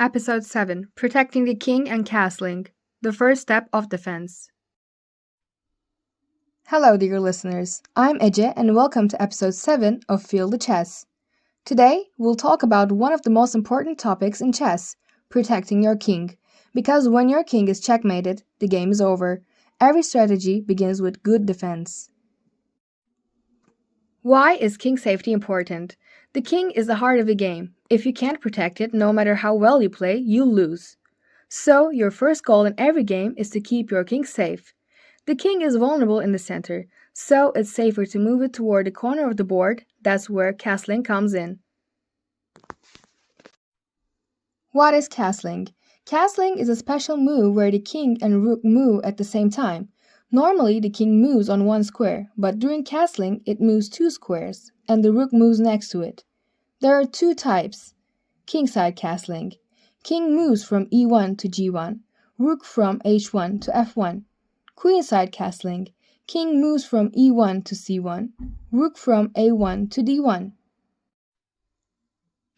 Episode 7 Protecting the King and Castling The First Step of Defense. Hello, dear listeners. I'm Ece, and welcome to Episode 7 of Feel the Chess. Today, we'll talk about one of the most important topics in chess protecting your king. Because when your king is checkmated, the game is over. Every strategy begins with good defense. Why is king safety important? The king is the heart of the game. If you can't protect it, no matter how well you play, you'll lose. So, your first goal in every game is to keep your king safe. The king is vulnerable in the center, so it's safer to move it toward the corner of the board. That's where castling comes in. What is castling? Castling is a special move where the king and rook move at the same time. Normally, the king moves on one square, but during castling, it moves two squares, and the rook moves next to it. There are two types. Kingside castling. King moves from e1 to g1, rook from h1 to f1. Queenside castling. King moves from e1 to c1, rook from a1 to d1.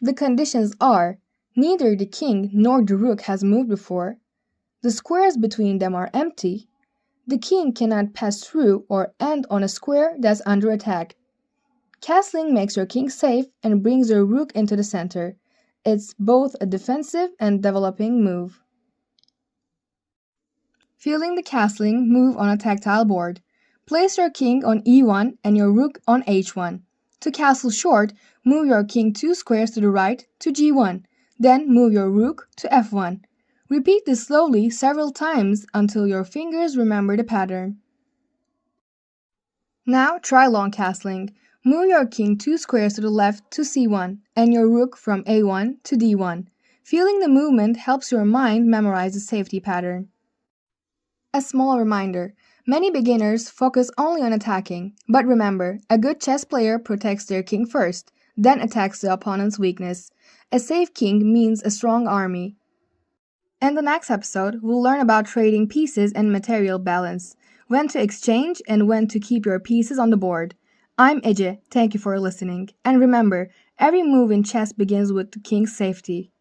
The conditions are: neither the king nor the rook has moved before, the squares between them are empty, the king cannot pass through or end on a square that's under attack. Castling makes your king safe and brings your rook into the center. It's both a defensive and developing move. Feeling the castling move on a tactile board. Place your king on e1 and your rook on h1. To castle short, move your king two squares to the right to g1. Then move your rook to f1. Repeat this slowly several times until your fingers remember the pattern. Now try long castling. Move your king two squares to the left to c1 and your rook from a1 to d1. Feeling the movement helps your mind memorize the safety pattern. A small reminder: many beginners focus only on attacking, but remember, a good chess player protects their king first, then attacks the opponent's weakness. A safe king means a strong army. In the next episode, we'll learn about trading pieces and material balance, when to exchange and when to keep your pieces on the board. I'm Ece, thank you for listening, and remember, every move in chess begins with the king's safety.